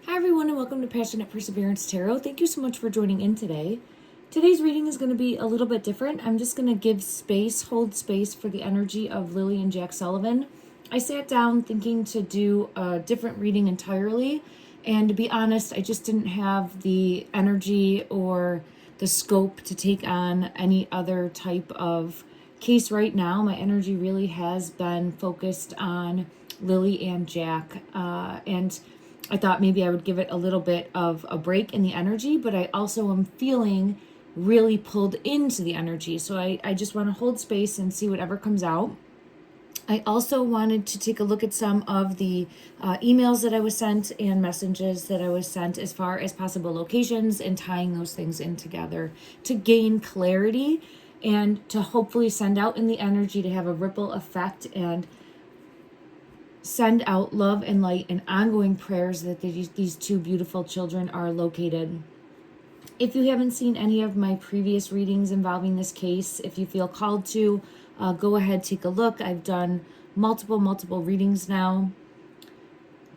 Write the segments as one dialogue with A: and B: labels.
A: Hi everyone and welcome to Passionate Perseverance Tarot. Thank you so much for joining in today. Today's reading is going to be a little bit different. I'm just going to give space, hold space for the energy of Lilly and Jack Sullivan. I sat down thinking to do a different reading entirely, and to be honest, I just didn't have the energy or the scope to take on any other type of case right now. My energy really has been focused on Lilly and Jack, and I thought maybe I would give it a little bit of a break in the energy, but I also am feeling really pulled into the energy. So I just want to hold space and see whatever comes out. I also wanted to take a look at some of the emails that I was sent and messages that I was sent as far as possible locations and tying those things in together to gain clarity and to hopefully send out in the energy to have a ripple effect and send out love and light and ongoing prayers that these two beautiful children are located. If you haven't seen any of my previous readings involving this case, if you feel called to, go ahead, take a look. I've done multiple readings now.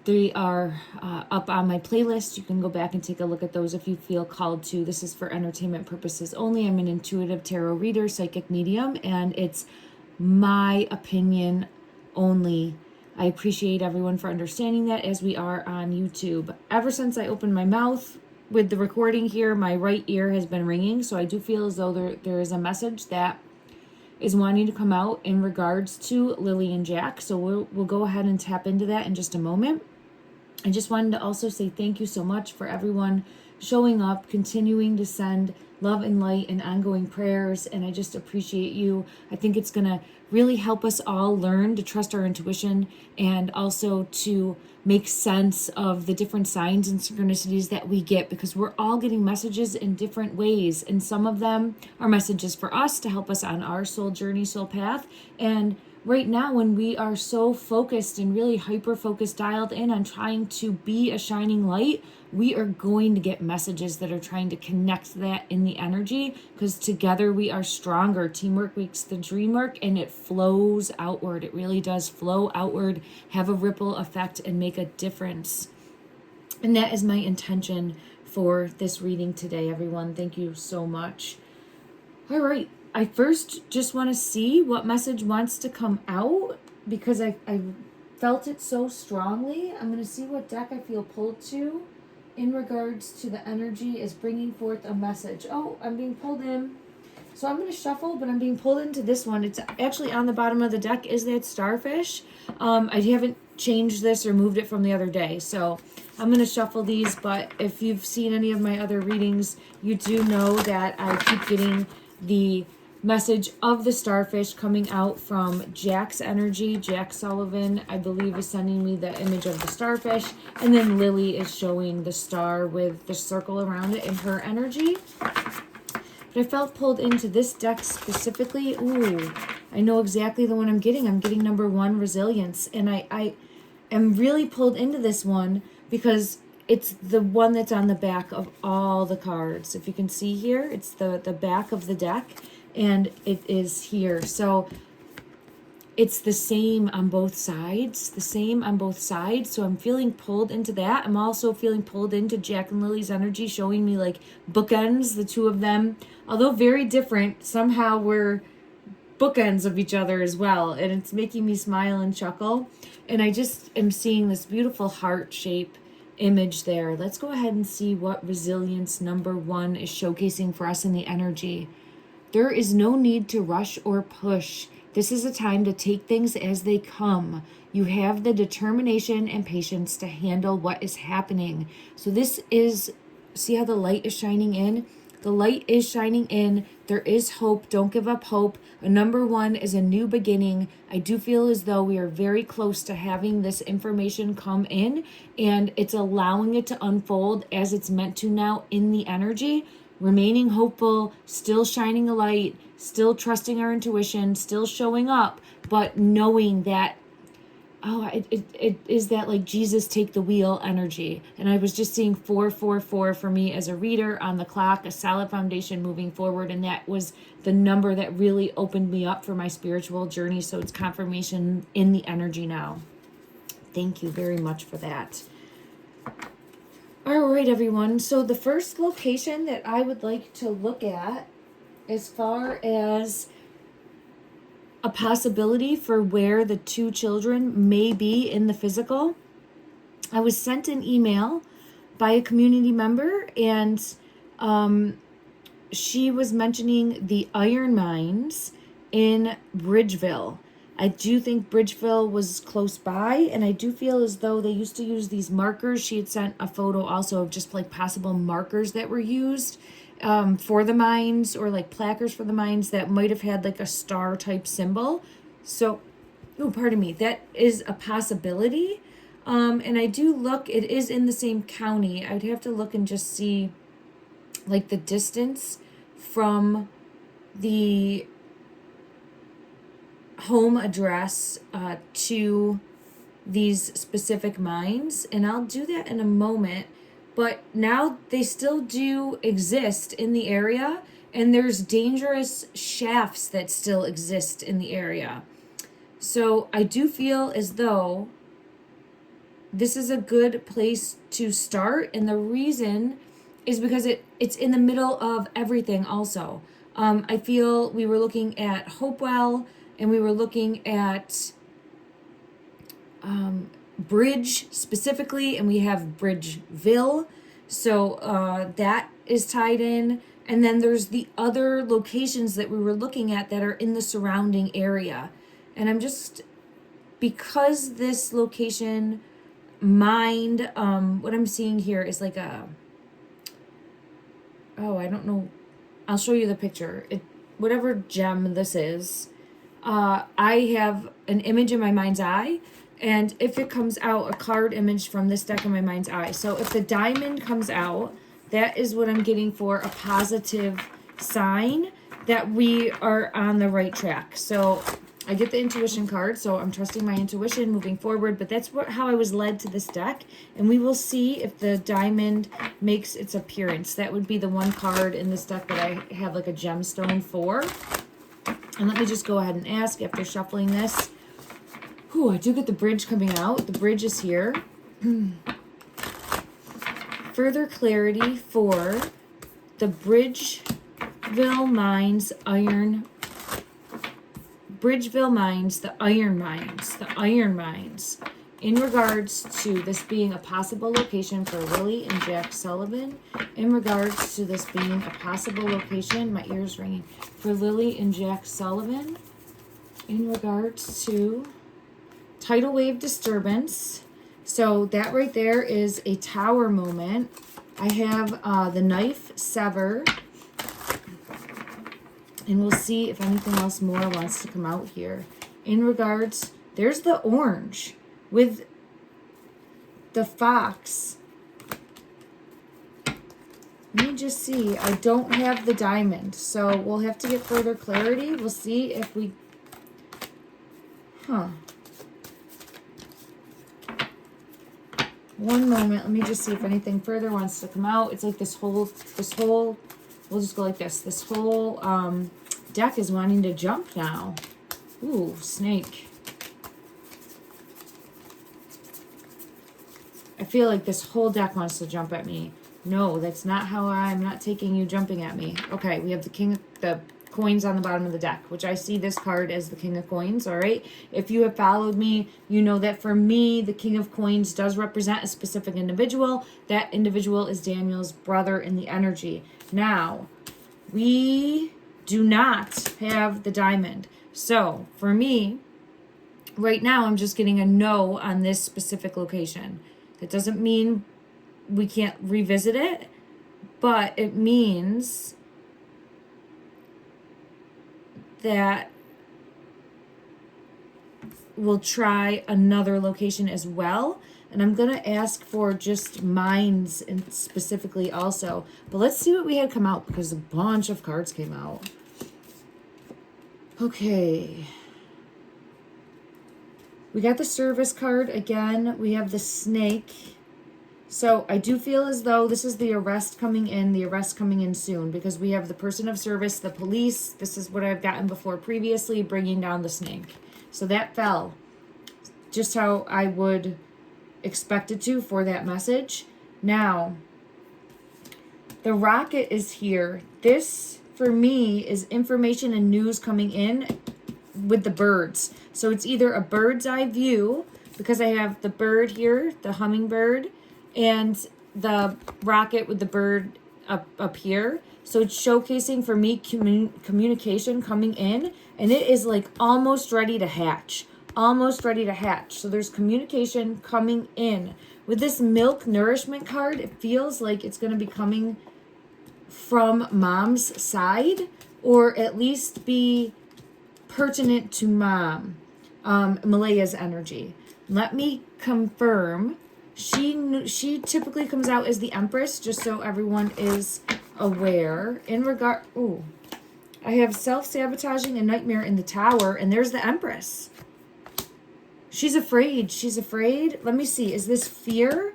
A: They are up on my playlist. You can go back and take a look at those if you feel called to. This is for entertainment purposes only. I'm an intuitive tarot reader, psychic medium, and it's my opinion only. I appreciate everyone for understanding that as we are on YouTube. Ever since I opened my mouth with the recording here, my right ear has been ringing. So I do feel as though there is a message that is wanting to come out in regards to Lilly and Jack. So we'll go ahead and tap into that in just a moment. I just wanted to also say thank you so much for everyone showing up, continuing to send love and light and ongoing prayers, and I just appreciate you. I think it's going to really help us all learn to trust our intuition and also to make sense of the different signs and synchronicities that we get, because we're all getting messages in different ways, and some of them are messages for us to help us on our soul journey, soul path. And right now, when we are so focused and really hyper focused, dialed in on trying to be a shining light, we are going to get messages that are trying to connect that in the energy, because together we are stronger. Teamwork makes the dream work, and it flows outward. It really does flow outward, have a ripple effect, and make a difference. And that is my intention for this reading today, everyone. Thank you so much. All right. I first just want to see what message wants to come out, because I felt it so strongly. I'm going to see what deck I feel pulled to in regards to the energy is bringing forth a message. Oh, I'm being pulled in. So I'm going to shuffle, but I'm being pulled into this one. It's actually on the bottom of the deck is that starfish. I haven't changed this or moved it from the other day. So I'm going to shuffle these, but if you've seen any of my other readings, you do know that I keep getting the message of the starfish coming out from Jack's energy. Jack Sullivan, I believe, is sending me the image of the starfish, and then Lilly is showing the star with the circle around it in her energy. But I felt pulled into this deck specifically. Ooh, I know exactly the one I'm getting. I'm getting number 1, resilience, and I am really pulled into this one because it's the one that's on the back of all the cards. If you can see here, it's the back of the deck, and it is here. So it's the same on both sides, So I'm feeling pulled into that. I'm also feeling pulled into Jack and Lily's energy, showing me like bookends, the two of them. Although very different, somehow we're bookends of each other as well. And it's making me smile and chuckle. And I just am seeing this beautiful heart shape image there. Let's go ahead and see what resilience number 1 is showcasing for us in the energy. There is no need to rush or push. This is a time to take things as they come. You have the determination and patience to handle what is happening. So this is, see how the light is shining in? The light is shining in. There is hope. Don't give up hope. A number 1 is a new beginning. I do feel as though we are very close to having this information come in, and it's allowing it to unfold as it's meant to now in the energy. Remaining hopeful, still shining a light, still trusting our intuition, still showing up, but knowing that, it is that like Jesus take the wheel energy. And I was just seeing 444 for me as a reader on the clock, a solid foundation moving forward. And that was the number that really opened me up for my spiritual journey. So it's confirmation in the energy now. Thank you very much for that. All right, everyone. So the first location that I would like to look at as far as a possibility for where the two children may be in the physical, I was sent an email by a community member, and she was mentioning the iron mines in Bridgeville. I do think Bridgeville was close by, and I do feel as though they used to use these markers. She had sent a photo also of just like possible markers that were used for the mines, or like placards for the mines that might have had like a star type symbol. So, oh, pardon me, that is a possibility. And I do look, it is in the same county. I'd have to look and just see like the distance from the home address to these specific mines, and I'll do that in a moment. But now they still do exist in the area, and there's dangerous shafts that still exist in the area. So I do feel as though this is a good place to start, and the reason is because it's in the middle of everything also. I feel we were looking at Hopewell, and we were looking at Bridge specifically, and we have Bridgeville. So that is tied in. And then there's the other locations that we were looking at that are in the surrounding area. And I'm just, because this location mined, what I'm seeing here is like a, oh, I don't know. I'll show you the picture. Whatever gem this is, I have an image in my mind's eye, and if it comes out, a card image from this deck in my mind's eye. So if the diamond comes out, that is what I'm getting for a positive sign that we are on the right track. So I get the intuition card, so I'm trusting my intuition moving forward, but that's how I was led to this deck, and we will see if the diamond makes its appearance. That would be the one card in this deck that I have like a gemstone for. And let me just go ahead and ask after shuffling this. Ooh, I do get the bridge coming out. The bridge is here. Further clarity for the Bridgeville Mines iron. Bridgeville Mines, the iron mines. The iron mines. In regards to this being a possible location for Lilly and Jack Sullivan, in regards to this being a possible location, my ears ringing, for Lilly and Jack Sullivan, in regards to tidal wave disturbance. So that right there is a tower moment. I have the knife sever, and we'll see if anything else more wants to come out here. In regards, there's the orange with the fox. Let me just see. I don't have the diamond, so we'll have to get further clarity. We'll see if we... One moment. Let me just see if anything further wants to come out. It's like this whole, we'll just go like this. This whole deck is wanting to jump now. Ooh, snake. I feel like this whole deck wants to jump at me. No, that's not how I'm not taking you jumping at me. Okay, we have the coins on the bottom of the deck, which I see this card as the King of Coins, all right? If you have followed me, you know that for me, the King of Coins does represent a specific individual. That individual is Daniel's brother in the energy. Now, we do not have the diamond. So, for me, right now, I'm just getting a no on this specific location. That doesn't mean we can't revisit it, but it means that we'll try another location as well. And I'm going to ask for just mines and specifically also. But let's see what we had come out, because a bunch of cards came out. Okay. We got the service card again. We have the snake. So I do feel as though this is the arrest coming in soon, because we have the person of service, the police. This is what I've gotten before previously, bringing down the snake. So that fell just how I would expect it to for that message. Now, The rocket is here. This, for me, is information and news coming in with the birds. So it's either a bird's eye view, because I have the bird here, the hummingbird, and the rocket with the bird up here. So it's showcasing for me communication coming in, and it is like almost ready to hatch. Almost ready to hatch. So there's communication coming in. With this milk nourishment card, it feels like it's going to be coming from mom's side, or at least be pertinent to mom. Malaya's energy. Let me confirm. She typically comes out as the Empress, just so everyone is aware. In regard, I have self-sabotaging and nightmare in the Tower, and there's the Empress. She's afraid. She's afraid. Let me see. Is this fear?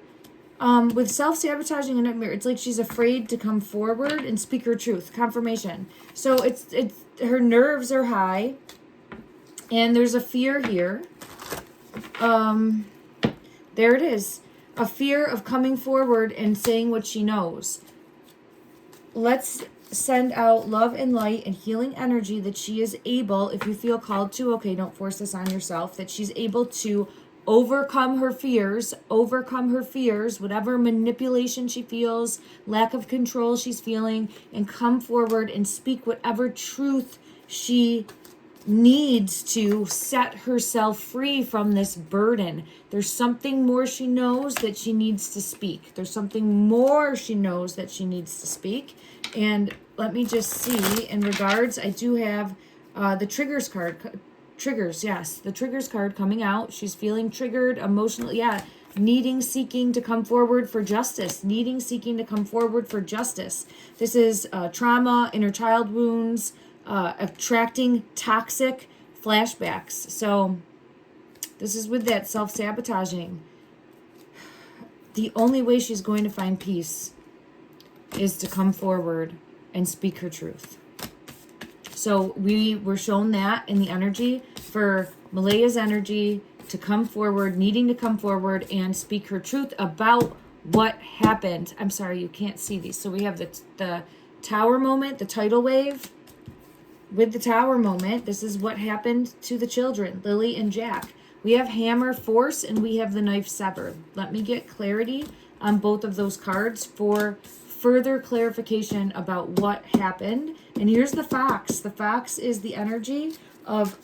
A: With self-sabotaging and nightmare, it's like she's afraid to come forward and speak her truth. Confirmation. So it's her nerves are high, and there's a fear here. There it is. A fear of coming forward and saying what she knows. Let's send out love and light and healing energy that she is able, if you feel called to, okay, don't force this on yourself, that she's able to overcome her fears, whatever manipulation she feels, lack of control she's feeling, and come forward and speak whatever truth she needs to set herself free from this burden. There's something more she knows that she needs to speak. There's something more she knows that she needs to speak. And let me just see, in regards, I do have the triggers card. Triggers, yes. The triggers card coming out. She's feeling triggered emotionally. Yeah. Needing, seeking to come forward for justice. Needing, seeking to come forward for justice. This is trauma, inner child wounds, attracting toxic flashbacks. So this is with that self-sabotaging. The only way she's going to find peace is to come forward and speak her truth. So we were shown that in the energy for Malaya's energy to come forward, needing to come forward and speak her truth about what happened. I'm sorry, you can't see these. So we have the tower moment, the tidal wave. With the tower moment, this is what happened to the children, Lily and Jack. We have hammer force and we have the knife severed. Let me get clarity on both of those cards for further clarification about what happened. And here's the fox. The fox is the energy of,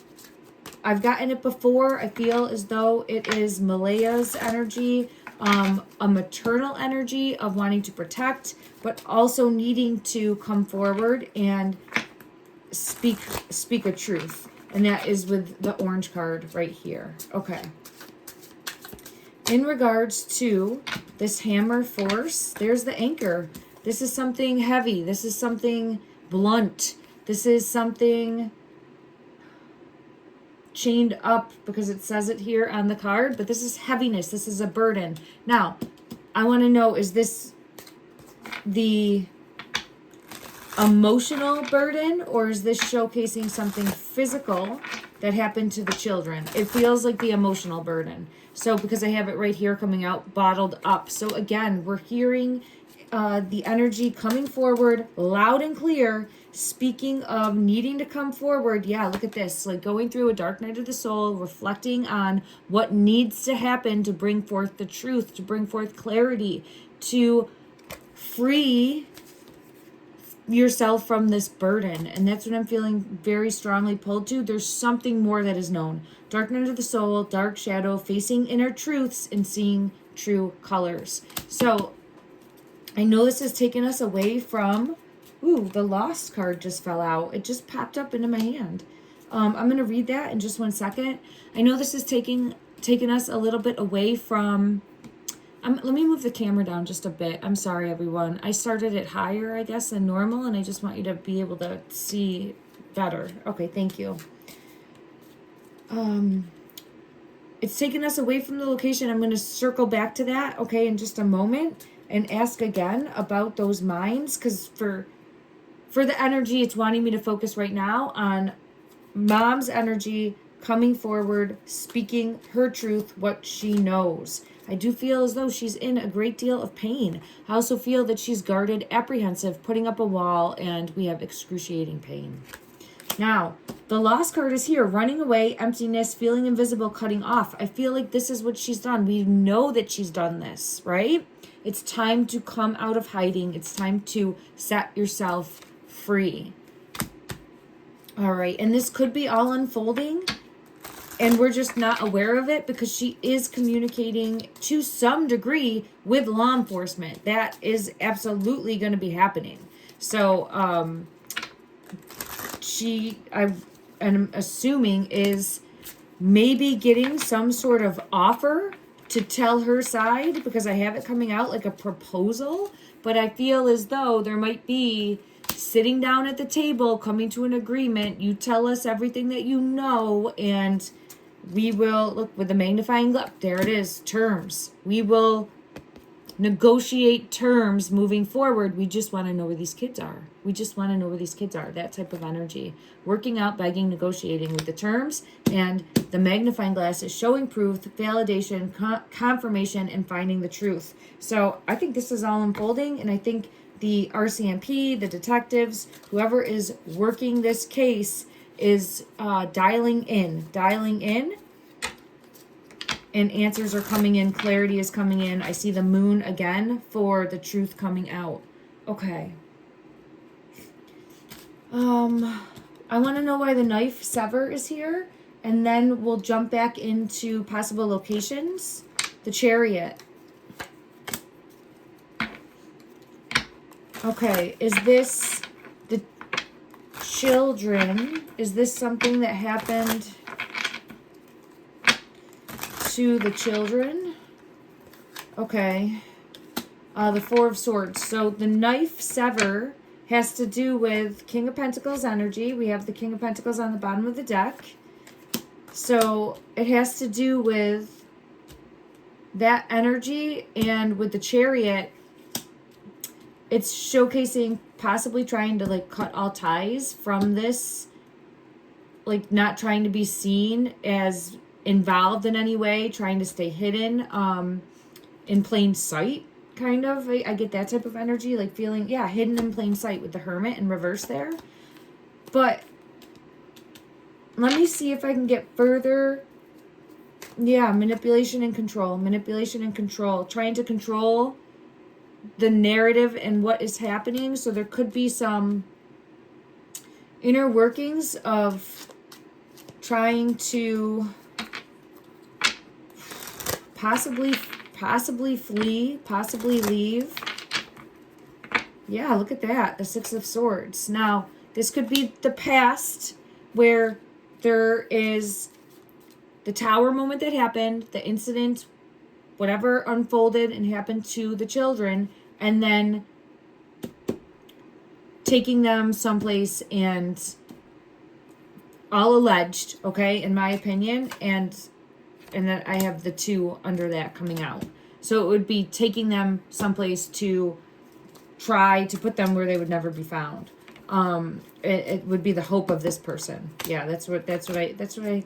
A: I've gotten it before. I feel as though it is Malaya's energy, a maternal energy of wanting to protect, but also needing to come forward and speak a truth. And that is with the orange card right here. Okay. In regards to this hammer force, there's the anchor. This is something heavy. This is something blunt. This is something chained up because it says it here on the card, but this is heaviness. This is a burden. Now, I want to know, is this the emotional burden, or is this showcasing something physical that happened to the children? It feels like the emotional burden. So because I have it right here coming out, bottled up. So again, we're hearing the energy coming forward loud and clear. Speaking of needing to come forward, yeah, look at this, like going through a dark night of the soul, reflecting on what needs to happen to bring forth the truth, to bring forth clarity, to free yourself from this burden. And that's what I'm feeling very strongly pulled to. There's something more that is known. Dark night of the soul, dark shadow, facing inner truths and seeing true colors. So I know this has taken us away from, the lost card just fell out. It just popped up into my hand. I'm going to read that in just 1 second. I know this is taking us a little bit away from, let me move the camera down just a bit. I'm sorry, everyone. I started it higher, I guess, than normal, and I just want you to be able to see better. Okay, thank you. It's taken us away from the location. I'm going to circle back to that, okay, in just a moment, and ask again about those minds, because for the energy, it's wanting me to focus right now on mom's energy coming forward, speaking her truth, what she knows. I do feel as though she's in a great deal of pain. I also feel that she's guarded, apprehensive, putting up a wall, and we have excruciating pain. Now, the lost card is here, running away, emptiness, feeling invisible, cutting off. I feel like this is what she's done. We know that she's done this, right? It's time to come out of hiding. It's time to set yourself free. All right, and this could be all unfolding, and we're just not aware of it because she is communicating to some degree with law enforcement. That is absolutely going to be happening. So, I'm assuming, is maybe getting some sort of offer to tell her side, because I have it coming out like a proposal, but I feel as though there might be sitting down at the table, coming to an agreement. You tell us everything that you know, and we will, look with the magnifying glass, there it is, terms. We will negotiate terms moving forward. We just want to know where these kids are. We just want to know where these kids are. That type of energy. Working out, begging, negotiating with the terms, and the magnifying glass is showing proof, validation, confirmation, and finding the truth. So I think this is all unfolding, and I think the RCMP, the detectives, whoever is working this case is dialing in, and answers are coming in, clarity is coming in. I see the moon again for the truth coming out. Okay. I want to know why the knife sever is here, and then we'll jump back into possible locations. The Chariot. Okay, is this the children? Is this something that happened to the children? Okay. The Four of Swords. So the knife sever has to do with King of Pentacles energy. We have the King of Pentacles on the bottom of the deck. So it has to do with that energy, and with the Chariot, it's showcasing possibly trying to like cut all ties from this, like not trying to be seen as involved in any way, trying to stay hidden in plain sight, kind of. I get that type of energy, like feeling, yeah, hidden in plain sight with the Hermit in reverse there. But let me see if I can get further. Yeah, manipulation and control, trying to control the narrative and what is happening. So there could be some inner workings of trying to possibly flee, possibly leave. Yeah, look at that, the Six of Swords. Now, this could be the past, where there is the tower moment that happened, the incident, whatever unfolded and happened to the children, and then taking them someplace, and all alleged, okay, in my opinion, and then I have the two under that coming out. So it would be taking them someplace to try to put them where they would never be found. It would be the hope of this person. Yeah, that's what I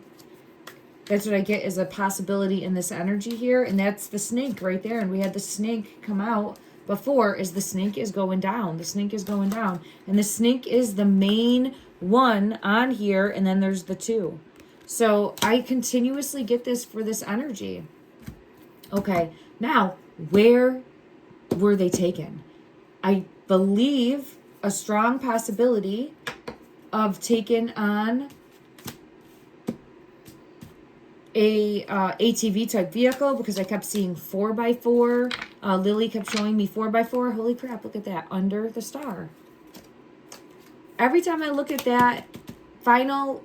A: get as a possibility in this energy here, and that's the snake right there. And we had the snake come out before, is the snake is going down. The snake is going down, and the snake is the main one on here, and then there's the two. So I continuously get this for this energy. Okay, now, where were they taken? I believe a strong possibility of taken on a ATV type vehicle, because I kept seeing 4x4. Lilly kept showing me 4x4. Holy crap, look at that, under the star. Every time I look at that final,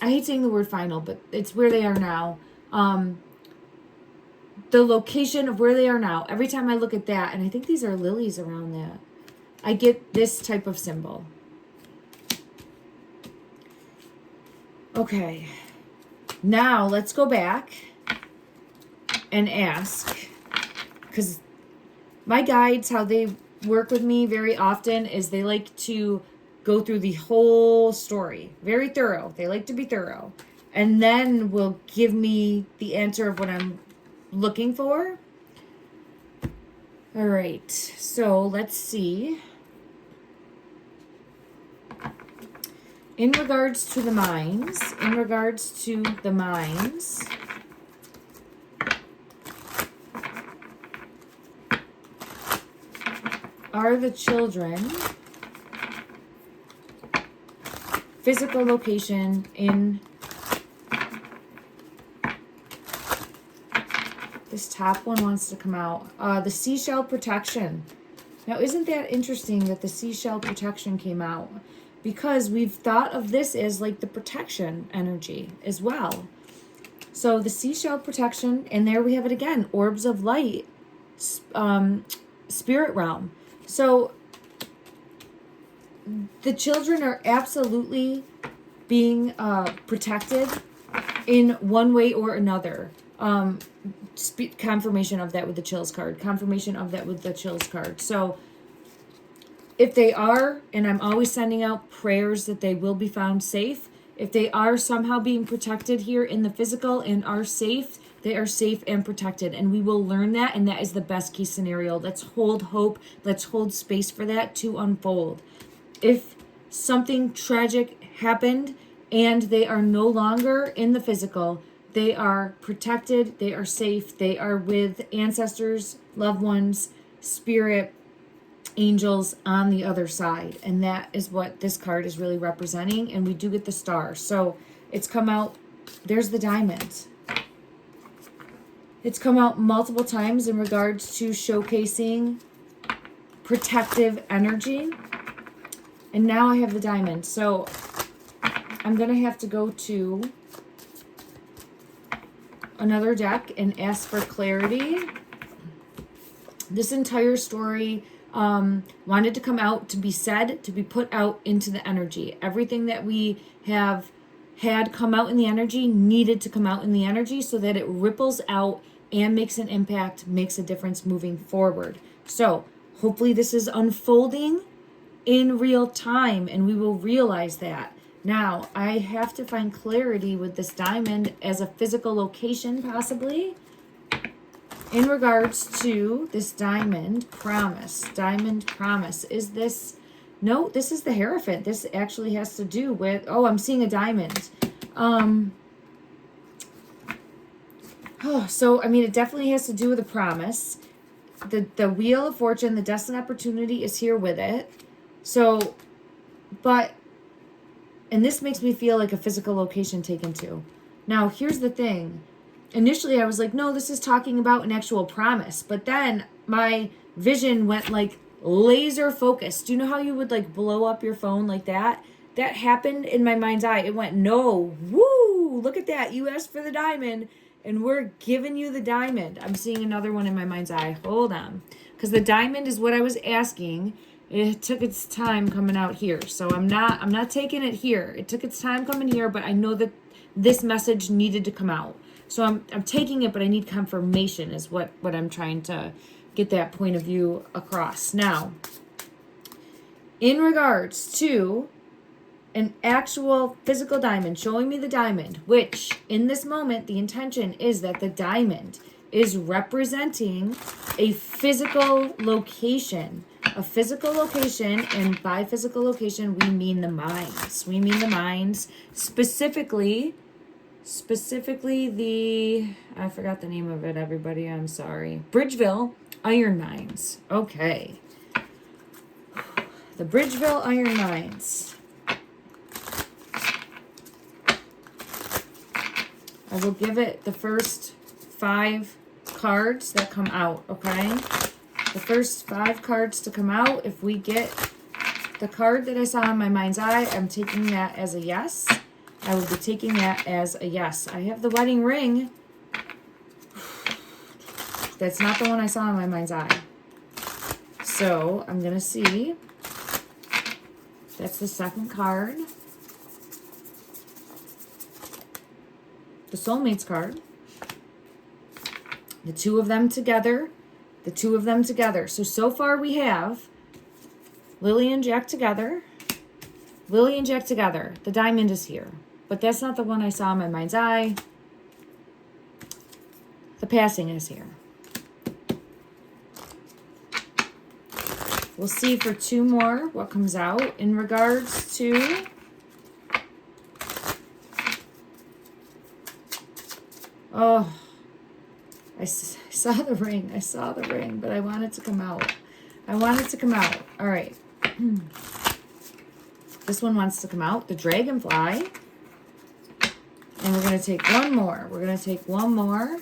A: I hate saying the word final, but it's where they are now. The location of where they are now. Every time I look at that, and I think these are lilies around that, I get this type of symbol. Okay. Now, let's go back and ask, because my guides, how they work with me very often is they like to go through the whole story. Very thorough. They like to be thorough. And then will give me the answer of what I'm looking for. All right, so let's see. In regards to the minds, are the children physical location in this top one wants to come out. The seashell protection. Now, isn't that interesting that the seashell protection came out? Because we've thought of this as like the protection energy as well. So the seashell protection, and there we have it again, orbs of light, spirit realm. So the children are absolutely being protected in one way or another. Confirmation of that with the chills card. Confirmation of that with the chills card. So if they are, and I'm always sending out prayers that they will be found safe. If they are somehow being protected here in the physical and are safe, they are safe and protected. And we will learn that, and that is the best case scenario. Let's hold hope. Let's hold space for that to unfold. If something tragic happened and they are no longer in the physical, they are protected, they are safe, they are with ancestors, loved ones, spirit, angels on the other side. And that is what this card is really representing. And we do get the star. So it's come out, there's the diamond. It's come out multiple times in regards to showcasing protective energy. And now I have the diamond. So I'm going to have to go to another deck and ask for clarity. This entire story wanted to come out, to be said, to be put out into the energy. Everything that we have had come out in the energy needed to come out in the energy so that it ripples out and makes an impact, makes a difference moving forward. So hopefully this is unfolding in real time and we will realize that. Now, I have to find clarity with this diamond as a physical location, possibly, in regards to this diamond promise. Diamond promise. Is this... No, this is the Hierophant. This actually has to do with... Oh, I'm seeing a diamond. So, I mean, it definitely has to do with a promise. The Wheel of Fortune, the destined opportunity is here with it. So, but... And this makes me feel like a physical location taken to. Now, here's the thing. Initially, I was like, no, this is talking about an actual promise. But then my vision went like laser focused. Do you know how you would like blow up your phone like that? That happened in my mind's eye. It went, no, woo, look at that. You asked for the diamond and we're giving you the diamond. I'm seeing another one in my mind's eye. Hold on. Because the diamond is what I was asking. It took its time coming out here. So I'm not taking it here. It took its time coming here, but I know that this message needed to come out. So I'm taking it, but I need confirmation is what I'm trying to get that point of view across. Now, in regards to an actual physical diamond, showing me the diamond, which in this moment, the intention is that the diamond is representing a physical location. A physical location, and by physical location, we mean the minds. We mean the minds, specifically the, I forgot the name of it, everybody, I'm sorry. Bridgeville Iron Mines. Okay. The Bridgeville Iron Mines. I will give it the first 5 cards that come out, okay? The first 5 cards to come out. If we get the card that I saw in my mind's eye, I'm taking that as a yes. I will be taking that as a yes. I have the wedding ring. That's not the one I saw in my mind's eye. So I'm going to see. That's the second card. The Soulmates card. The 2 of them together. The 2 of them together. So far we have Lily and Jack together. Lily and Jack together. The diamond is here. But that's not the one I saw in my mind's eye. the passing is here. We'll see for 2 more what comes out in regards to oh, I saw the ring. I saw the ring, but I want it to come out. I want it to come out. All right. This one wants to come out. The dragonfly. And we're going to take one more. We're going to take one more.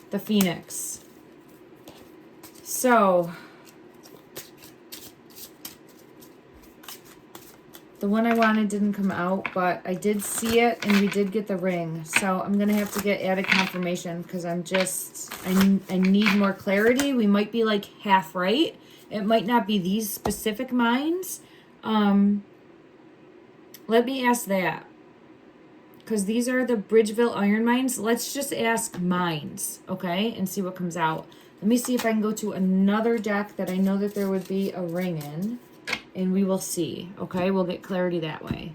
A: The phoenix. So, the one I wanted didn't come out, but I did see it and we did get the ring. So I'm going to have to get added confirmation because I need more clarity. We might be like half right. It might not be these specific mines. Let me ask that. Because these are the Bridgeville iron mines. Let's just ask mines, okay? And see what comes out. Let me see if I can go to another deck that I know that there would be a ring in. And we will see, okay? We'll get clarity that way.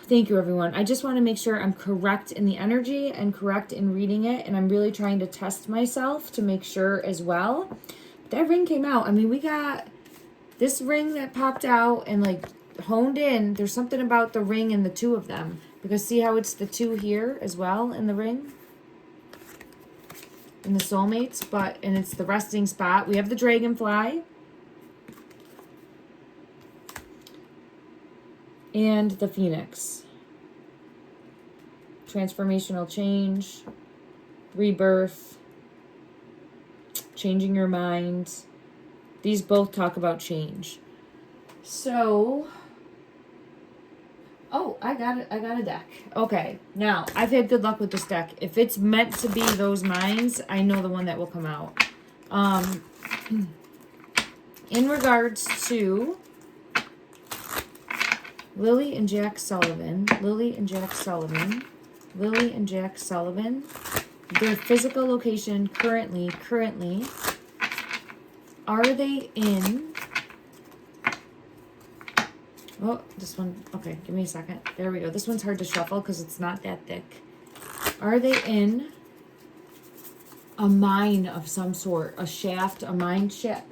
A: Thank you, everyone. I just want to make sure I'm correct in the energy and correct in reading it. And I'm really trying to test myself to make sure as well. That ring came out. I mean, we got this ring that popped out and like honed in. There's something about the ring and the 2 of them. Because see how it's the 2 here as well in the ring? In the soulmates, and it's the resting spot. We have the dragonfly. And the phoenix. Transformational change. Rebirth. Changing your mind. These both talk about change. So, oh, I got it. I got a deck. Okay, now, I've had good luck with this deck. If it's meant to be those mines, I know the one that will come out. In regards to Lilly and Jack Sullivan, Lilly and Jack Sullivan, Lilly and Jack Sullivan, their physical location currently, are they in... Oh, this one. Okay, give me a second. There we go. This one's hard to shuffle because it's not that thick. Are they in a mine of some sort? A shaft, a mine shaft?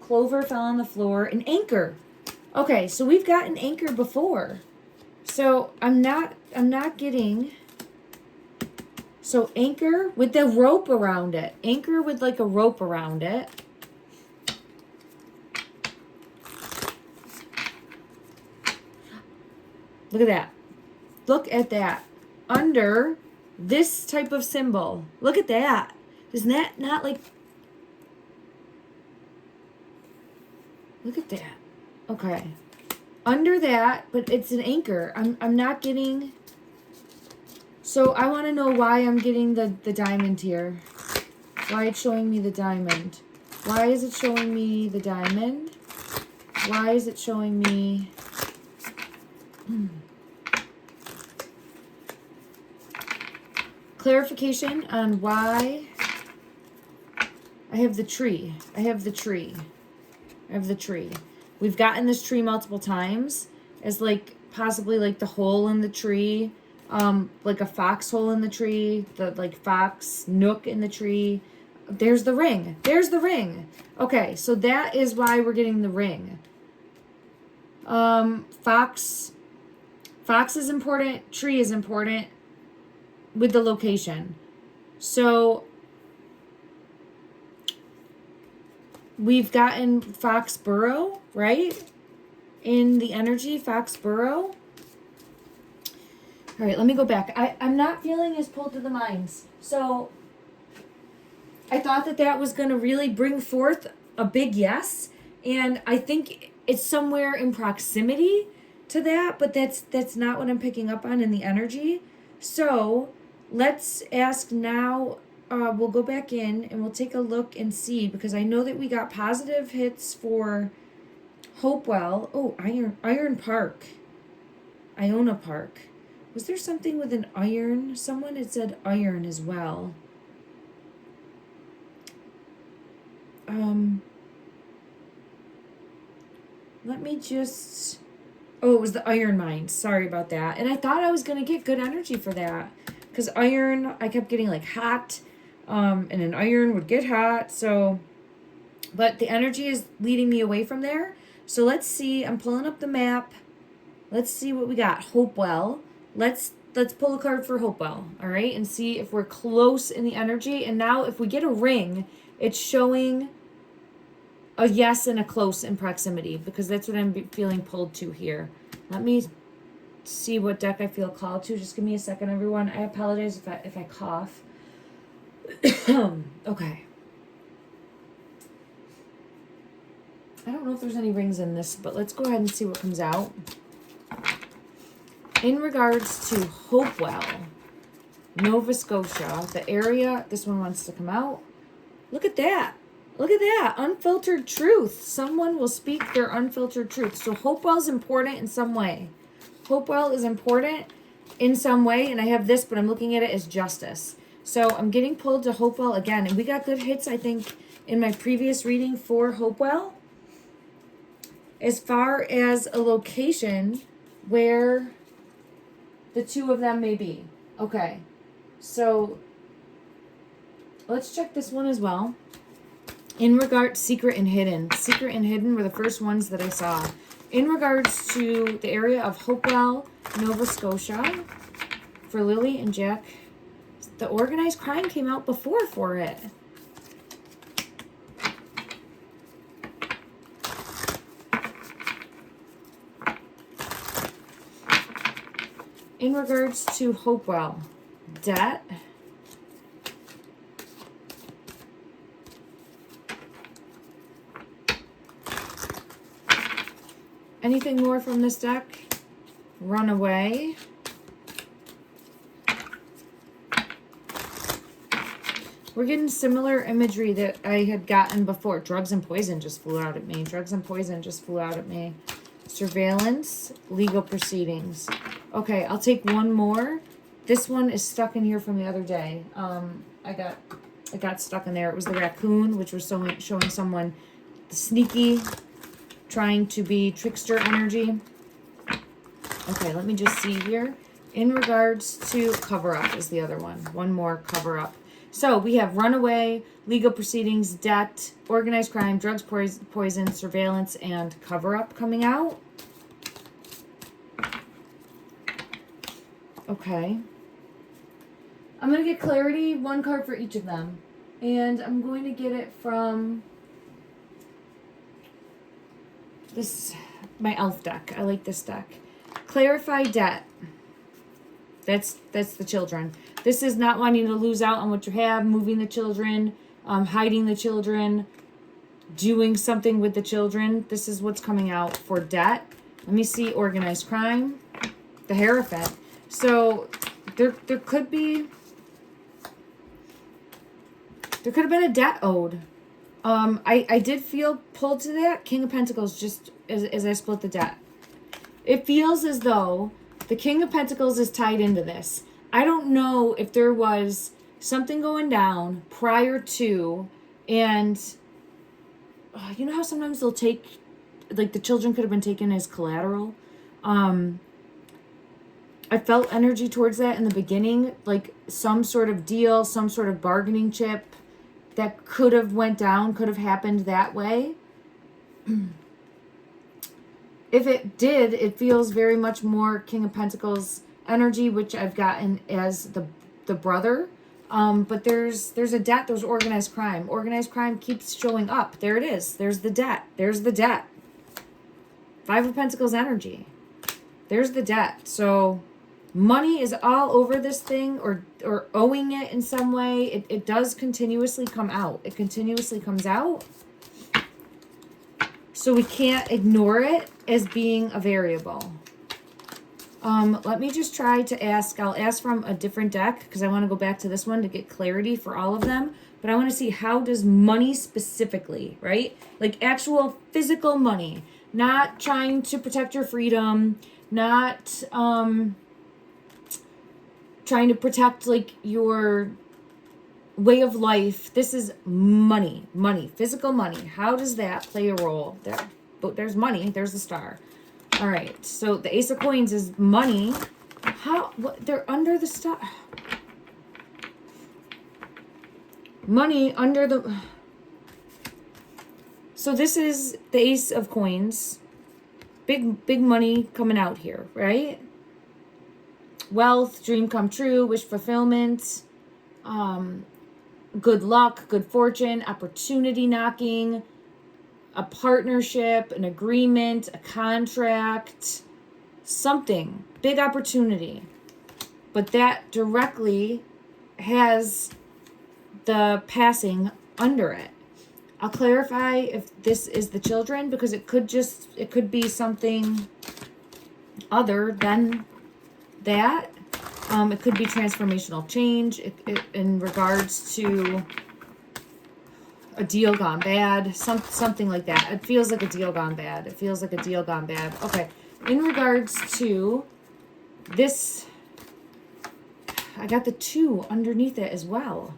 A: Clover fell on the floor. An anchor. Okay, so we've got an anchor before. So I'm not getting... So anchor with the rope around it. Anchor with like a rope around it. Look at that. Look at that. Under this type of symbol. Look at that. Isn't that not like... Look at that. Okay. Under that, but it's an anchor. I'm not getting... So I want to know why I'm getting the diamond here. Why it's showing me the diamond. Why is it showing me the diamond? Why is it showing me... Clarification on why I have the tree. I have the tree. We've gotten this tree multiple times as like possibly like the hole in the tree, like a foxhole in the tree, the like fox nook in the tree. There's the ring. There's the ring. Okay, so that is why we're getting the ring. Fox is important. Tree is important with the location. So we've gotten Foxborough, right? In the energy, Foxborough. All right, let me go back. I'm not feeling as pulled to the mines. So I thought that was going to really bring forth a big yes. And I think it's somewhere in proximity to that, but that's not what I'm picking up on in the energy. So let's ask now, we'll go back in and we'll take a look and see, because I know that we got positive hits for Hopewell. Oh, Iron Park. Iona Park. Was there something with an iron? Someone had said iron as well. Let me just... Oh, it was the iron mine. Sorry about that. And I thought I was going to get good energy for that. Because iron, I kept getting like hot. And an iron would get hot. So, but the energy is leading me away from there. So let's see. I'm pulling up the map. Let's see what we got. Hopewell. Let's pull a card for Hopewell. All right. And see if we're close in the energy. And now if we get a ring, it's showing a yes and a close in proximity, because that's what I'm feeling pulled to here. Let me see what deck I feel called to. Just give me a second, everyone. I apologize if I cough. Okay. I don't know if there's any rings in this, but let's go ahead and see what comes out. In regards to Hopewell, Nova Scotia, the area, this one wants to come out. Look at that. Look at that. Unfiltered truth. Someone will speak their unfiltered truth. So Hopewell's important in some way. Hopewell is important in some way. And I have this, but I'm looking at it as justice. So I'm getting pulled to Hopewell again. And we got good hits, I think, in my previous reading for Hopewell. As far as a location where the two of them may be. Okay. So let's check this one as well. In regard, secret and hidden. Secret and hidden were the first ones that I saw. In regards to the area of Hopewell, Nova Scotia, for Lily and Jack, the organized crime came out before for it. In regards to Hopewell, debt. Anything more from this deck? Runaway. We're getting similar imagery that I had gotten before. Drugs and poison just flew out at me. Drugs and poison just flew out at me. Surveillance, legal proceedings. Okay, I'll take one more. This one is stuck in here from the other day. I got stuck in there. It was the raccoon, which was showing someone sneaky, trying to be trickster energy. Okay, let me just see here. In regards to cover-up is the other one. One more cover-up. So we have runaway, legal proceedings, debt, organized crime, drugs, poison, surveillance, and cover-up coming out. Okay. I'm going to get clarity, one card for each of them. And I'm going to get it from this, my elf deck. I like this deck. Clarify debt. That's the children. This is not wanting to lose out on what you have, moving the children, hiding the children, doing something with the children. This is what's coming out for debt. Let me see organized crime. The Hierophant. So there could have been a debt owed. I did feel pulled to that. King of Pentacles, just as I split the debt. It feels as though the King of Pentacles is tied into this. I don't know if there was something going down prior to, and you know how sometimes they'll take, like the children could have been taken as collateral. I felt energy towards that in the beginning, like some sort of deal, some sort of bargaining chip that could have went down, could have happened that way. If it did, it feels very much more King of Pentacles energy, which I've gotten as the brother. But there's a debt, there's organized crime. Organized crime keeps showing up. There it is. There's the debt. There's the debt. Five of Pentacles energy. There's the debt. So money is all over this thing, or owing it in some way. It does continuously come out. It continuously comes out. So we can't ignore it as being a variable. Let me just try to ask. I'll ask from a different deck because I want to go back to this one to get clarity for all of them. But I want to see, how does money specifically, right? Like actual physical money, not trying to protect your freedom, not trying to protect like your way of life. This is money, physical money. How does that play a role? There's money. There's the star. All right, so the Ace of Coins is money. How? What? They're under the stuff. Money under the... So this is the Ace of Coins. Big money coming out here, right? Wealth, dream come true, wish fulfillment, good luck, good fortune, opportunity knocking, a partnership, an agreement, a contract, something, big opportunity. But that directly has the passing under it. I'll clarify if this is the children, because it could be something other than that. It could be transformational change in regards to a deal gone bad, something like that. It feels like a deal gone bad. It feels like a deal gone bad. Okay. In regards to this, I got the 2 underneath it as well.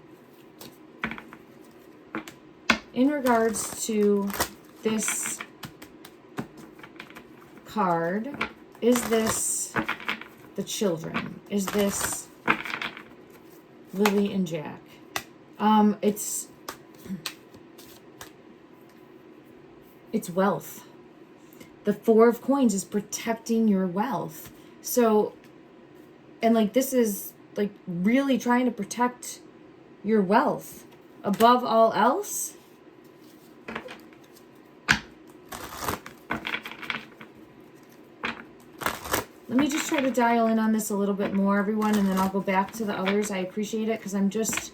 A: In regards to this card, is this the children? Is this Lily and Jack? It's wealth. The 4 of Coins is protecting your wealth. So, and like this is like really trying to protect your wealth above all else. Let me just try to dial in on this a little bit more, everyone, and then I'll go back to the others. I appreciate it because I'm just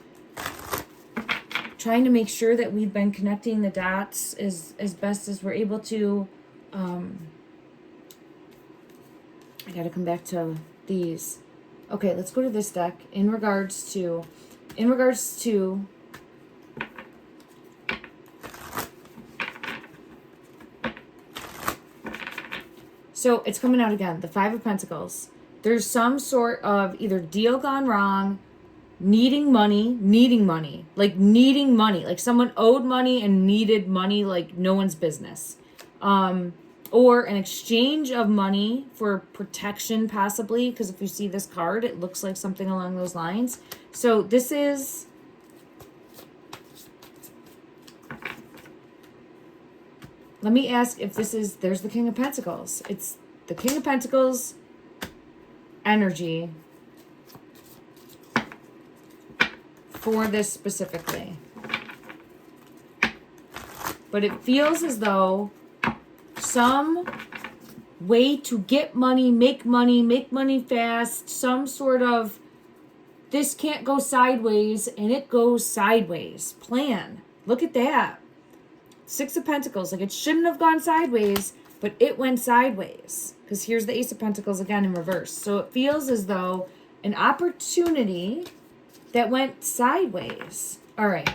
A: trying to make sure that we've been connecting the dots as best as we're able to. I got to come back to these. Okay, let's go to this deck. In regards to so it's coming out again, the 5 of Pentacles. There's some sort of either deal gone wrong, needing money, like someone owed money and needed money like no one's business. Or an exchange of money for protection possibly, because if you see this card, it looks like something along those lines. So this is... Let me ask if this is... There's the King of Pentacles. It's the King of Pentacles energy for this specifically. But it feels as though some way to get money, make money fast, some sort of this can't go sideways and it goes sideways plan. Look at that. 6 of Pentacles. Like it shouldn't have gone sideways, but it went sideways. Because here's the Ace of Pentacles again in reverse. So it feels as though an opportunity that went sideways. All right.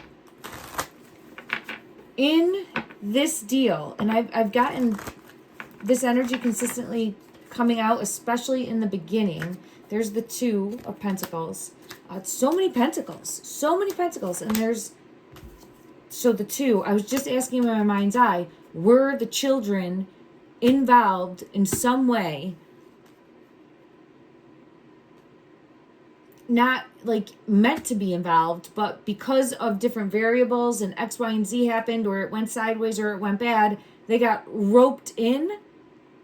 A: In this deal, and I've gotten this energy consistently coming out, especially in the beginning. There's the 2 of Pentacles. So many pentacles. And there's... So the 2, I was just asking in my mind's eye, were the children involved in some way? Not like meant to be involved, but because of different variables and X, Y, and Z happened, or it went sideways or it went bad, they got roped in.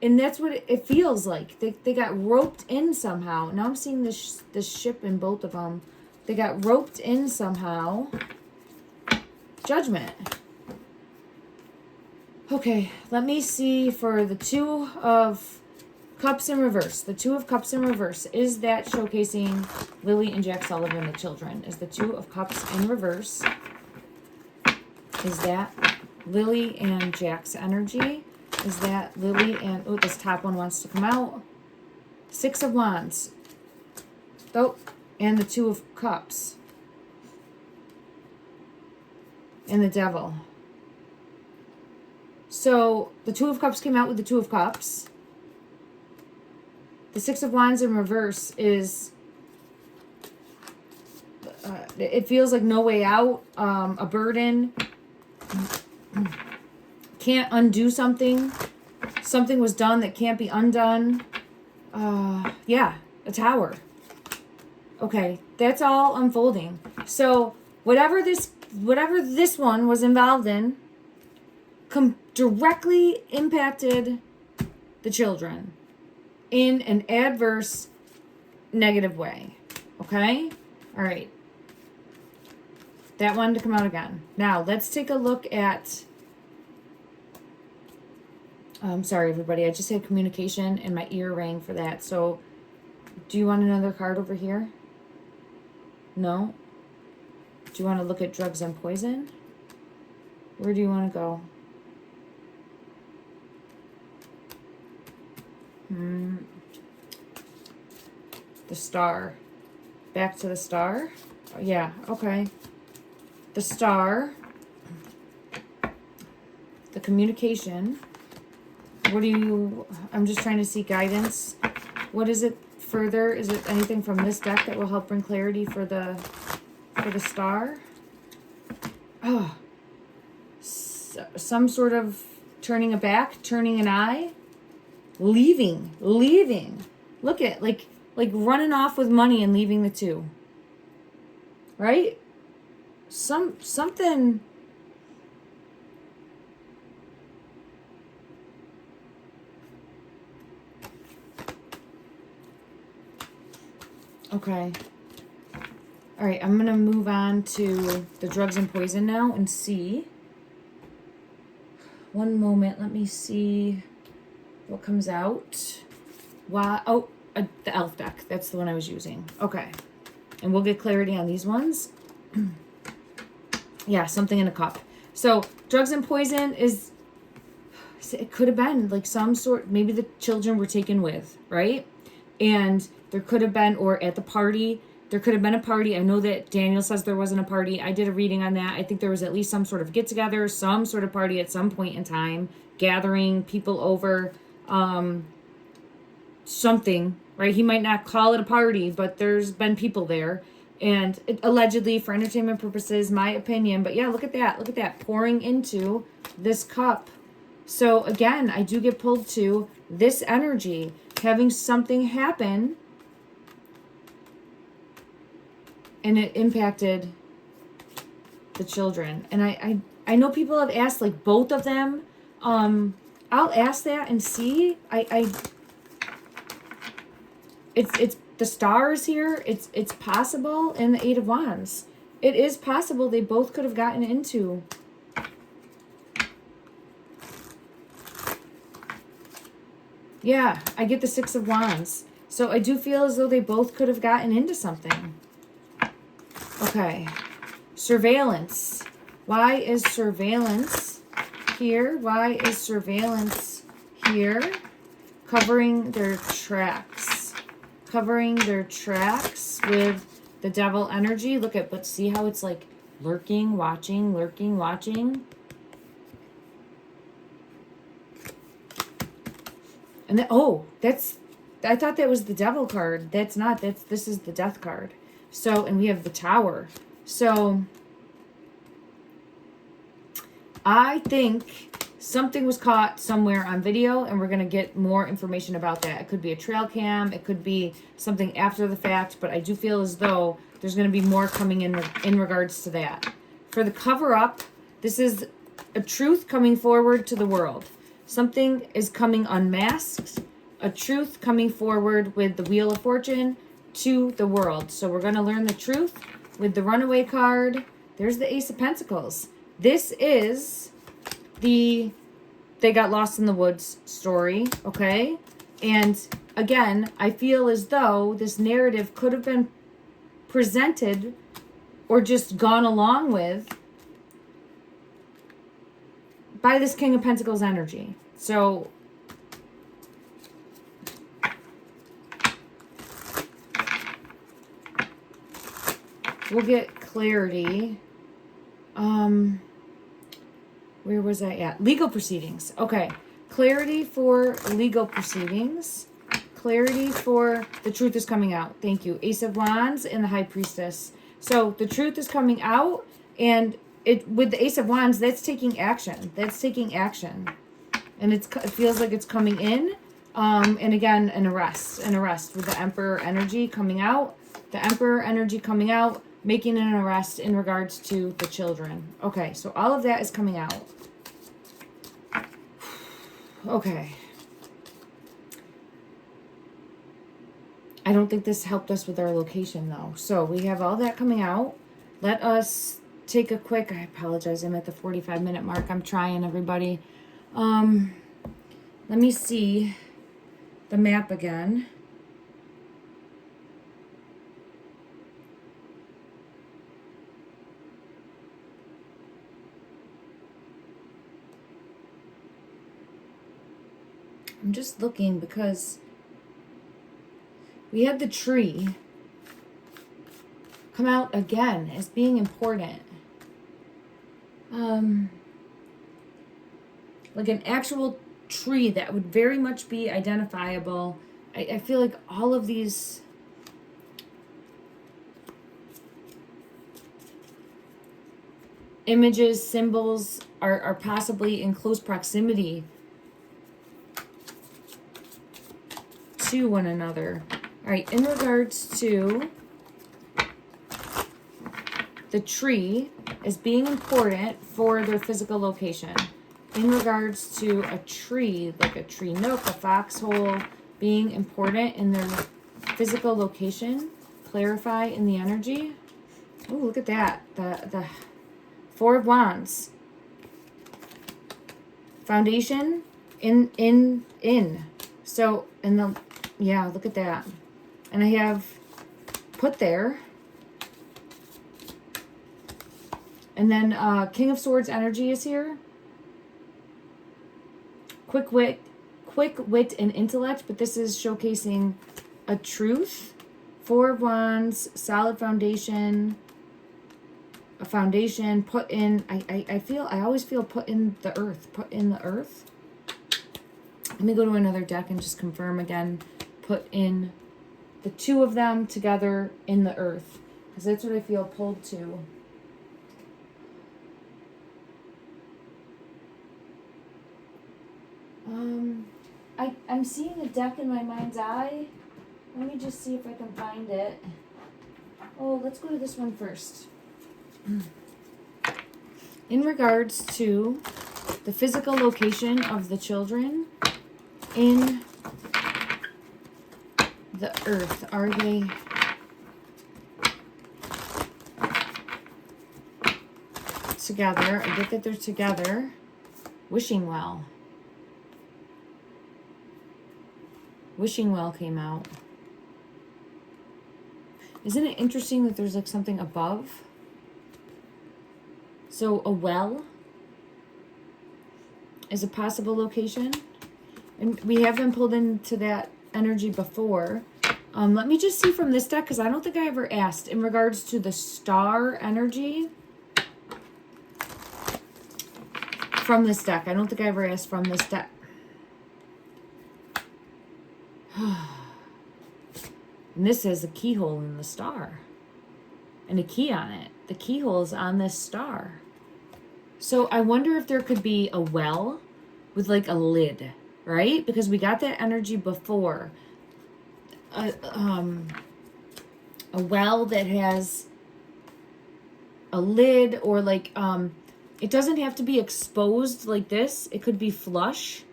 A: And that's what it feels like. They got roped in somehow. Now I'm seeing this ship in both of them. They got roped in somehow. Judgment. Okay, let me see for the 2 of Cups in reverse. The 2 of Cups in reverse. Is that showcasing Lily and Jack Sullivan, the children? Is the 2 of Cups in reverse? Is that Lily and Jack's energy? Is that Lily and... Oh, this top one wants to come out. 6 of Wands. Oh, and the 2 of Cups. And the Devil. So the 2 of Cups came out with the 2 of Cups. The 6 of Wands in reverse is... it feels like no way out. A burden. Can't undo something. something was done that can't be undone. Yeah, a tower. Okay, that's all unfolding. So whatever this one was involved in directly impacted the children in an adverse, negative way. Okay? All right. That one to come out again. Now, let's take a look at... sorry, everybody. I just had communication and my ear rang for that. So, do you want another card over here? No? Do you want to look at drugs and poison? Where do you want to go? The star. Back to the star? Oh, yeah, okay. The star. The communication. What do you... I'm just trying to see guidance. What is it further? Is it anything from this deck that will help bring clarity for the star? Oh. Some sort of turning a back, turning an eye. Leaving. Look at, like running off with money and leaving the two. Right? Something... Okay. All right, I'm going to move on to the drugs and poison now and see. One moment, let me see what comes out. Why? Oh, the elf deck. That's the one I was using. Okay. And we'll get clarity on these ones. Yeah, something in a cup. So, drugs and poison is... It could have been like some sort... Maybe the children were taken with, right? And... There could have been, or at the party, there could have been a party. I know that Daniel says there wasn't a party. I did a reading on that. I think there was at least some sort of get-together, some sort of party at some point in time, gathering people over, something, right? He might not call it a party, but there's been people there. And it, allegedly, for entertainment purposes, my opinion. But yeah, look at that. Look at that. Pouring into this cup. So again, I do get pulled to this energy, having something happen... And it impacted the children. And I know people have asked, like, both of them. I'll ask that and see. It's the stars here. It's possible. And the Eight of Wands. It is possible they both could have gotten into. Yeah, I get the Six of Wands. So I do feel as though they both could have gotten into something. Okay, surveillance. Why is surveillance here? Why is surveillance here? Covering their tracks. Covering their tracks with the devil energy. Look at, but see how it's like lurking, watching, lurking, watching. And then, oh, that's, I thought that was the devil card. That's not, this is the death card. So, and we have the Tower. So, I think something was caught somewhere on video, and we're going to get more information about that. It could be a trail cam. It could be something after the fact, but I do feel as though there's going to be more coming in regards to that. For the cover-up, this is a truth coming forward to the world. Something is coming unmasked. A truth coming forward with the Wheel of Fortune to the world. So we're going to learn the truth with the Runaway card. There's the Ace of Pentacles. This is the they got lost in the woods story, okay? And again, I feel as though this narrative could have been presented or just gone along with by this King of Pentacles energy. So we'll get clarity. Where was I at? Legal proceedings. Okay. Clarity for legal proceedings. Clarity for the truth is coming out. Thank you. Ace of Wands and the High Priestess. So the truth is coming out, and it with the Ace of Wands, that's taking action. That's taking action. And it feels like it's coming in. And again, an arrest with the Emperor energy coming out. The Emperor energy coming out, making an arrest in regards to the children. Okay, so all of that is coming out. Okay. I don't think this helped us with our location, though. So we have all that coming out. Let us take a quick... I apologize, I'm at the 45-minute mark. I'm trying, everybody. Let me see the map again. I'm just looking because we had the tree come out again as being important. Like an actual tree that would very much be identifiable. I feel like all of these images, symbols are possibly in close proximity to one another. All right, in regards to the tree as being important for their physical location. In regards to a tree, like a tree nook, a foxhole, being important in their physical location, clarify in the energy. Oh, look at that. The Four of Wands. Foundation in. So, yeah, look at that. And I have put there. And then King of Swords energy is here. Quick wit and intellect, but this is showcasing a truth. Four of Wands, solid foundation, a foundation put in. I always feel put in the earth. Put in the earth. Let me go to another deck and just confirm again. Put in the two of them together in the earth, because that's what I feel pulled to. I'm seeing a deck in my mind's eye. Let me just see if I can find it. Oh, let's go to this one first. In regards to the physical location of the children in the earth, are they together? I get that they're together. Wishing well. Wishing well came out. Isn't it interesting that there's like something above? So a well is a possible location. And we have been pulled into that energy before. Let me just see from this deck, because I don't think I ever asked in regards to the star energy from this deck. I don't think I ever asked from this deck. And this is a keyhole in the star and a key on it. The keyhole is on this star. So I wonder if there could be a well with like a lid, right? Because we got that energy before. A well that has a lid, or like it doesn't have to be exposed like this. It could be flush.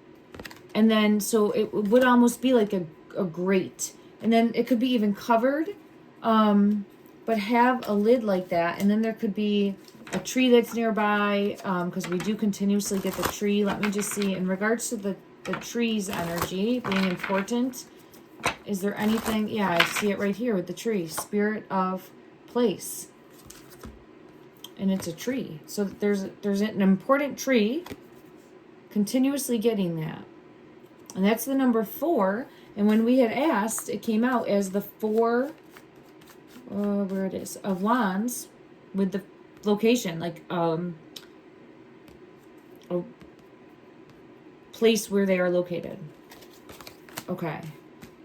A: And then, so it would almost be like a grate. And then it could be even covered, but have a lid like that. And then there could be a tree that's nearby, because we do continuously get the tree. Let me just see, in regards to the tree's energy being important, is there anything? Yeah, I see it right here with the tree. Spirit of place. And it's a tree. So there's an important tree, continuously getting that. And that's the number 4. And when we had asked, it came out as the 4, where it is, of Wands with the location, like a place where they are located. Okay.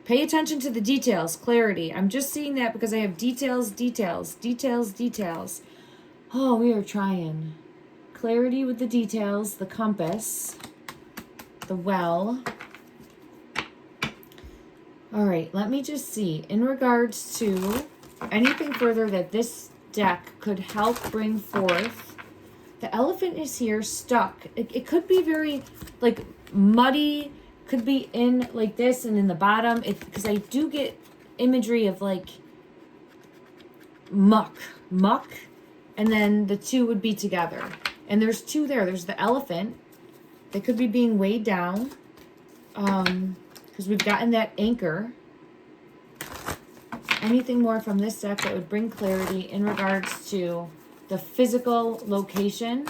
A: Pay attention to the details, clarity. I'm just seeing that because I have details. Oh, we are trying. Clarity with the details, the compass. the well. All right, let me just see. In regards to anything further that this deck could help bring forth, the elephant is here stuck. It could be very like muddy, could be in like this and in the bottom. Because I do get imagery of like muck, and then the two would be together. And there's two there. There's the elephant. They could be being weighed down. Because we've gotten that anchor. Anything more from this deck that would bring clarity in regards to the physical location?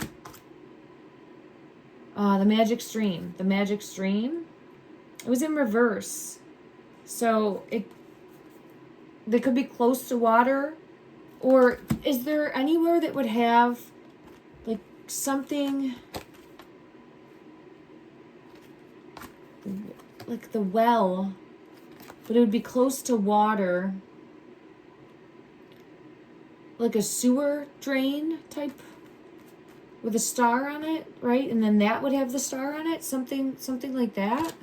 A: The magic stream. The magic stream. It was in reverse. So they could be close to water. Or is there anywhere that would have like something like the well, but it would be close to water, like a sewer drain type with a star on it, right? And then that would have the star on it, something like that.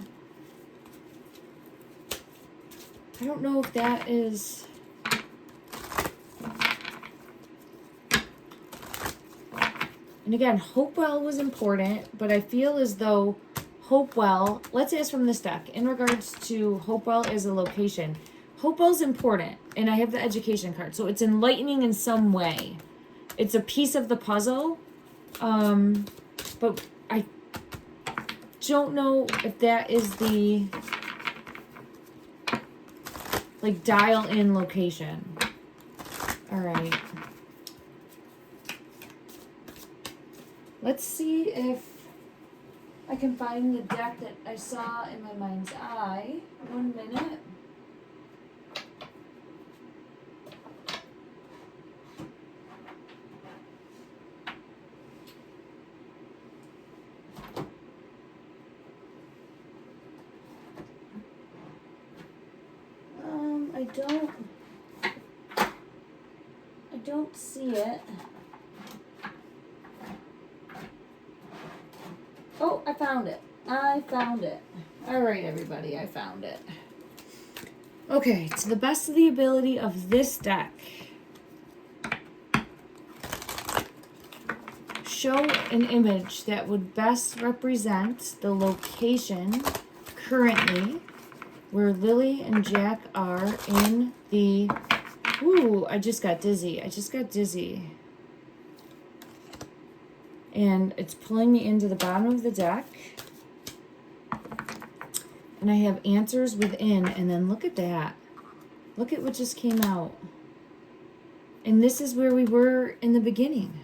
A: I don't know if that is. And again, Hopewell was important, but I feel as though Hopewell, let's ask from this deck, in regards to Hopewell as a location. Hopewell's important, and I have the education card, so it's enlightening in some way. It's a piece of the puzzle, but I don't know if that is the, like, dial-in location. All right. Let's see if I can find the deck that I saw in my mind's eye. 1 minute. I don't see it. Oh, I found it. All right, everybody, I found it. Okay, to the best of the ability of this deck, show an image that would best represent the location currently where Lily and Jack are in the... Ooh, I just got dizzy. And it's pulling me into the bottom of the deck. And I have answers within. And then look at that. Look at what just came out. And this is where we were in the beginning.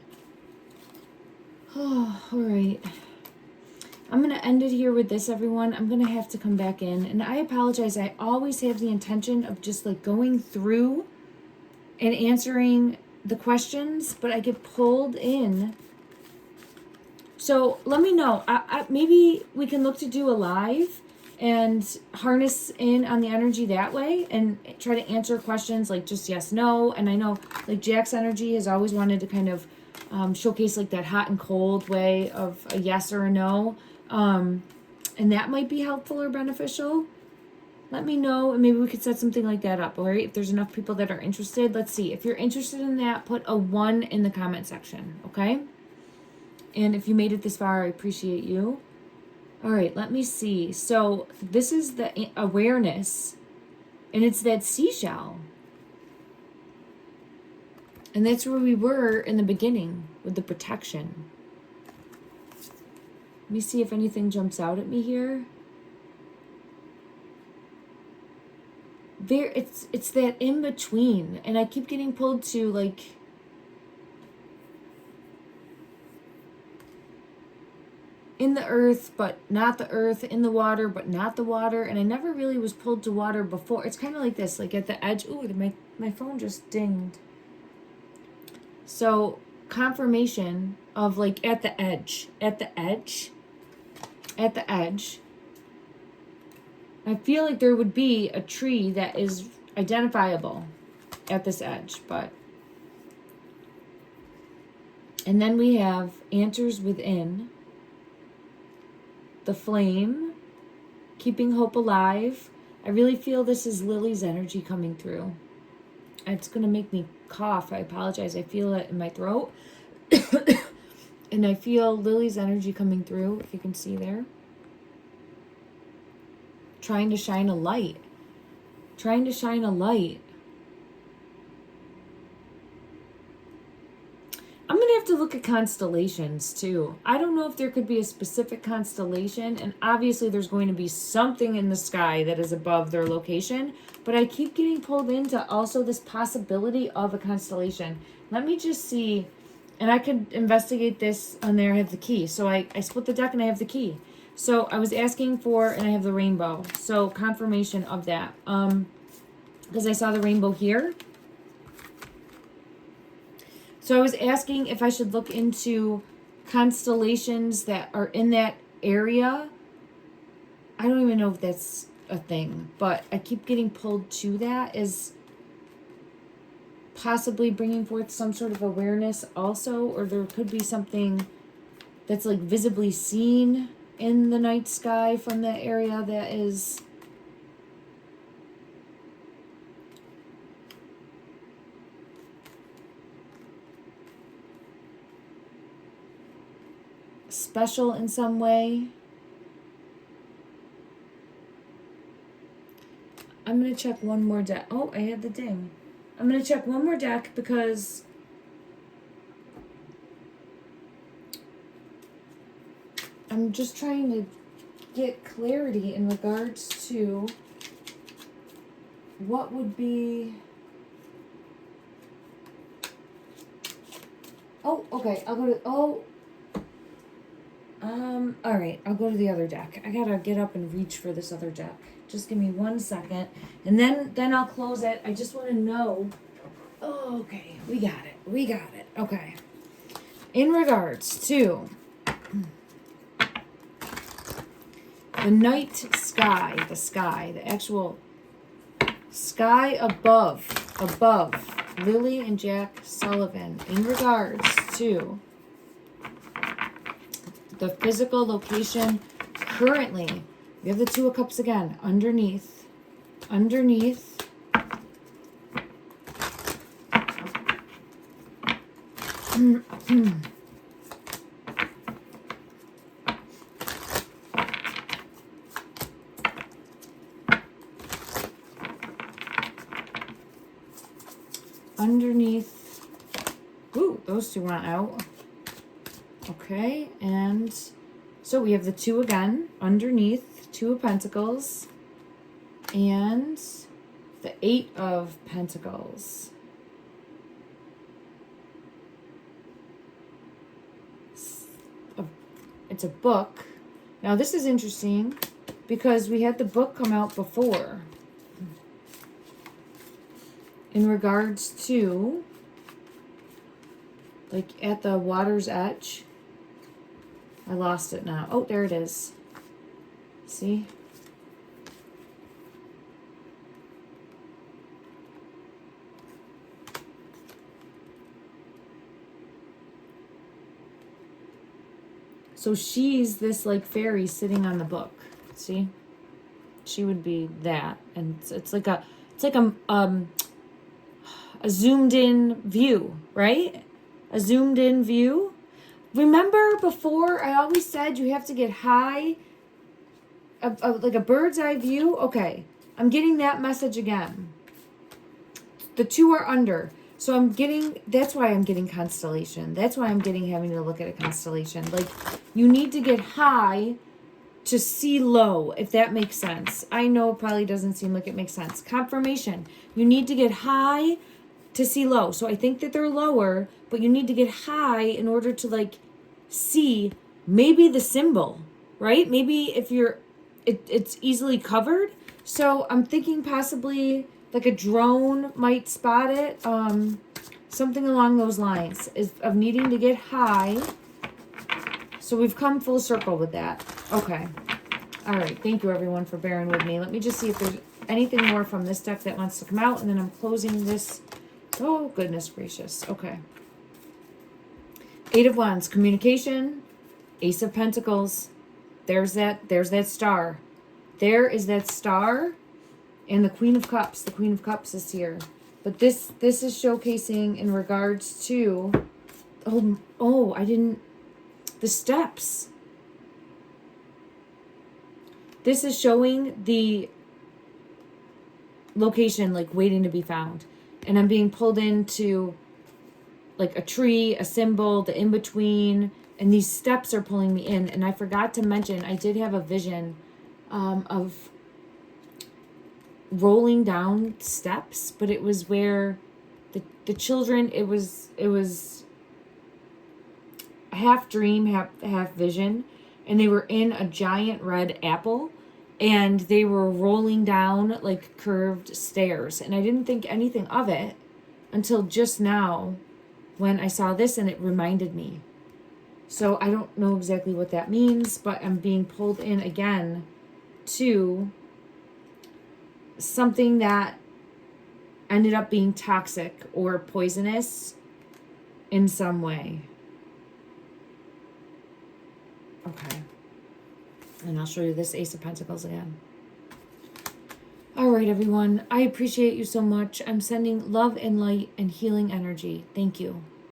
A: Oh, all right. I'm going to end it here with this, everyone. I'm going to have to come back in. And I apologize. I always have the intention of just like going through and answering the questions. But I get pulled in. So let me know. Maybe we can look to do a live and harness in on the energy that way and try to answer questions like just yes, no. And I know like Jack's energy has always wanted to kind of showcase like that hot and cold way of a yes or a no. And that might be helpful or beneficial. Let me know and maybe we could set something like that up. All right. If there's enough people that are interested, let's see. If you're interested in that, put a 1 in the comment section. Okay. And if you made it this far, I appreciate you. All right, let me see. So this is the awareness, and it's that seashell. And that's where we were in the beginning with the protection. Let me see if anything jumps out at me here. It's that in between, and I keep getting pulled to like in the earth, but not the earth, in the water, but not the water. And I never really was pulled to water before. It's kind of like this, like at the edge. Ooh, my phone just dinged. So confirmation of like at the edge. I feel like there would be a tree that is identifiable at this edge, but. And then we have answers within. the flame, keeping hope alive. I really feel this is Lily's energy coming through. It's going to make me cough. I apologize. I feel it in my throat. And I feel Lily's energy coming through, if you can see there. Trying to shine a light. Trying to shine a light. I'm going to have to look at constellations too. I don't know if there could be a specific constellation, and obviously there's going to be something in the sky that is above their location, but I keep getting pulled into also this possibility of a constellation. Let me just see, and I could investigate this on there. I have the key. So I split the deck and I have the key. So I was asking for, and I have the rainbow. So confirmation of that. Because I saw the rainbow here. So I was asking if I should look into constellations that are in that area. I don't even know if that's a thing, but I keep getting pulled to that as possibly bringing forth some sort of awareness also, or there could be something that's like visibly seen in the night sky from that area that is special in some way. I'm going to check one more deck. Oh, I had the ding. I'm going to check one more deck because I'm just trying to get clarity in regards to what would be... Oh, okay. I'll go to... Oh, all right, I'll go to the other deck. I gotta get up and reach for this other deck. Just give me 1 second, and then I'll close it. I just want to know. Oh, okay, we got it. Okay. In regards to the night sky, the actual sky above Lily and Jack Sullivan, in regards to the physical location currently. We have the Two of Cups again. Underneath. Underneath. Ooh, those two went out. Okay, and so we have the two again, underneath, Two of Pentacles, and the Eight of Pentacles. It's a book. Now this is interesting because we had the book come out before in regards to, like, at the water's edge. I lost it now. Oh, there it is. See? So she's this like fairy sitting on the book. See? She would be that, and it's like a zoomed in view, right? A zoomed in view. Remember before I always said you have to get high, like a bird's eye view? Okay, I'm getting that message again. The two are under. So I'm getting, that's why I'm getting constellation. That's why I'm getting having to look at a constellation. Like, you need to get high to see low, if that makes sense. I know it probably doesn't seem like it makes sense. Confirmation. You need to get high to see low. So I think that they're lower, but you need to get high in order to like see maybe the symbol, right? Maybe if you're, it's easily covered. So I'm thinking possibly like a drone might spot it. Something along those lines is of needing to get high. So we've come full circle with that. Okay. All right. Thank you everyone for bearing with me. Let me just see if there's anything more from this deck that wants to come out, and then I'm closing this. Oh, goodness gracious. Okay. Eight of Wands, communication, Ace of Pentacles, there's that star. There is that star and the Queen of Cups. The Queen of Cups is here. But this is showcasing in regards to, the steps. This is showing the location, like waiting to be found. And I'm being pulled into like a tree, a symbol, the in-between, and these steps are pulling me in. And I forgot to mention, I did have a vision of rolling down steps, but it was where the children, it was half dream, half vision, and they were in a giant red apple, and they were rolling down like curved stairs. And I didn't think anything of it until just now when I saw this, and it reminded me. So I don't know exactly what that means, but I'm being pulled in again to something that ended up being toxic or poisonous in some way. Okay. And I'll show you this Ace of Pentacles again. All right, everyone. I appreciate you so much. I'm sending love and light and healing energy. Thank you.